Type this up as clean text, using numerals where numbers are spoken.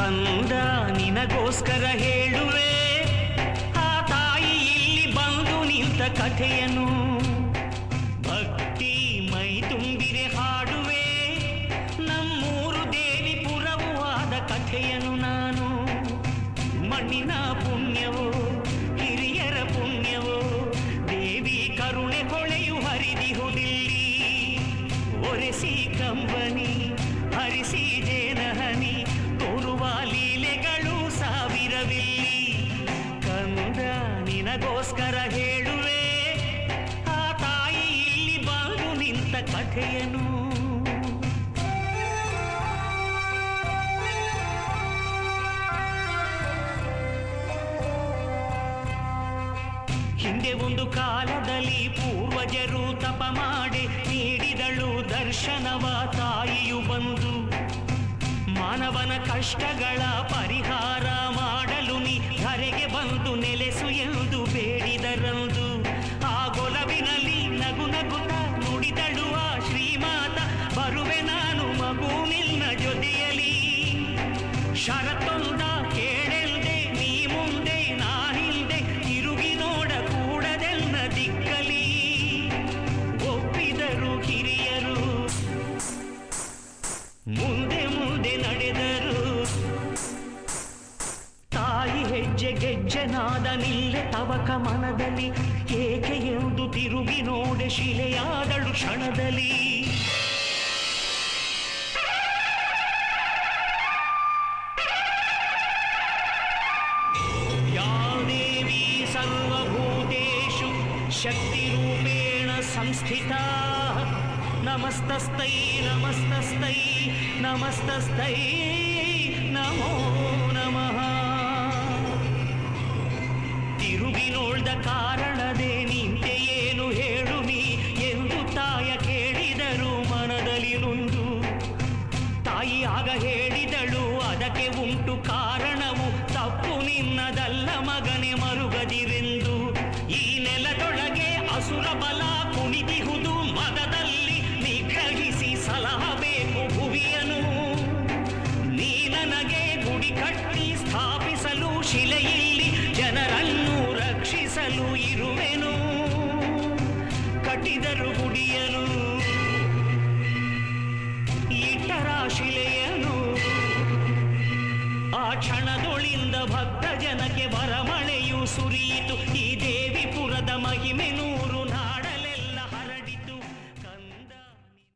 ಕಂದ ನಿನಗೋಸ್ಕರ ಹೇಳುವೆ ಆ ತಾಯಿ ಇಲ್ಲಿ ಬಂದು ನಿಂತ ಕಥೆಯನು. ಭಕ್ತಿ ಮೈ ತುಂಬಿರೆ ಹಾಡುವೆ ನಮ್ಮೂರು ದೇವಿ ಪುರವೂ ಆದ ಕಥೆಯನು ನಾನು. ಮಣ್ಣಿನ ಪುಣ್ಯವೋ ಹಿರಿಯರ ಪುಣ್ಯವೋ ದೇವಿ ಕರುಣೆ ಹೊಳೆಯು ಹರಿದಿಹುದಿಲ್ಲಿ. ಒರೆಸಿ ಕಂಬನಿ ಹರಿಸಿ ಜೇನಹನಿ ತೋರುವ ಲೀಲೆಗಳು ಸಾವಿರವಿಲ್ಲಿ. ಕಂದ ನಿನಗೋಸ್ಕರ ಹೇಳುವೆ ಆ ತಾಯಿ ಇಲ್ಲಿ ಬಂದು ನಿಂತ ಕಥೆಯನು. ಹಿಂದೆ ಒಂದು ಕಾಲದಲ್ಲಿ ಪೂರ್ವಜರು ತಪ ಮಾಡಿ ನೀಡಿದಳು ದರ್ಶನವ ತಾಯಿಯು ಬಂದು. ಮಾನವನ ಕಷ್ಟಗಳ ಪರಿಹಾರ ಮಾಡಲು ನೀ ಧರೆಗೆ ಬಂದು ನೆಲೆಸು ಎಂದು ಬೇಡಿದರಂದು. ಆ ಗೊಲವಿನಲ್ಲಿ ನಗು ನಗುತ್ತ ನುಡಿದಳು ಆ ಶ್ರೀಮಾತ, ಬರುವೆ ನಾನು ಮಗು ನಿನ್ನ ಜೊತೆಯಲಿ. ಷರತ್ತೊಂದ ಕೇಳೆಲ್ದೆ ನೀ ಮುಂದೆ ನಾ ಹಿಂದೆ ತಿರುಗಿ ನೋಡ ಕೂಡದೆಲ್ಲ ದಿಕ್ಕಲಿ. ಒಪ್ಪಿದರು ಹಿರಿಯರು ಮುಂದೆ ಮುಂದೆ ನಡೆದರು. ತಾಯಿ ಹೆಜ್ಜೆ ಗೆಜ್ಜೆನಾದ ನಿಲ್ಲೆ ತವಕ ಮನದಲ್ಲಿ. ಏಕೆ ಎಂದು ತಿರುಗಿ ನೋಡೆ ಶಿಲೆಯಾದಳು ಕ್ಷಣದಲ್ಲಿ. ಯಾ ದೇವಿ ಸರ್ವಭೂತೇಷು ಶಕ್ತಿರೂಪೇಣ ಸಂಸ್ಥಿತಾ ನಮಸ್ತಸ್ತೈ ನಮಸ್ತಸ್ತೈ ನಮಸ್ತಸ್ತೈ ನಮೋ ನಮಃ. ತಿರುಗಿ ನೋಡ್ದ ಕಾರಣದೇ ನಿಂತೆ ಏನು ಹೇಳು ನೀ ಎಂದು ತಾಯ ಕೇಳಿದರು ಮನದಲ್ಲಿ ನೊಂದು. ತಾಯಿ ಆಗ ಹೇಳಿದಳು ಅದಕ್ಕೆ ಉಂಟು ಕಾರಣವು, ತಪ್ಪು ನಿನ್ನದಲ್ಲ ಮಗನೆ ಮರುಗದಿರೆಂದು. ಈ ನೆಲದೊಳಗೆ ಅಸುರ ಬಲ ಕುಣಿದಿಹುದು ಮದದಲ್ಲಿ, ನಿಗ್ರಹಿಸಿ ಸಲಹಬೇಕು ಭುವಿಯನು. ನೀ ನನಗೆ ಗುಡಿ ಕಟ್ಟಿ ಸ್ಥಾಪಿಸಲು ಶಿಲೆಯಲ್ಲಿ ಜನರನ್ನು ರಕ್ಷಿಸಲು ಇರುವೆನು. ಕಟ್ಟಿದರು ಗುಡಿಯನು ಇಟ್ಟರ ಶಿಲೆಯನು. ಆ ಕ್ಷಣದೊಳಿಂದ ಭಕ್ತ ಜನಕ್ಕೆ ಬರಮಳೆಯು ಸುರಿಯಿತು. ಈ ದೇವಿಪುರದ ಮಹಿಮೆನು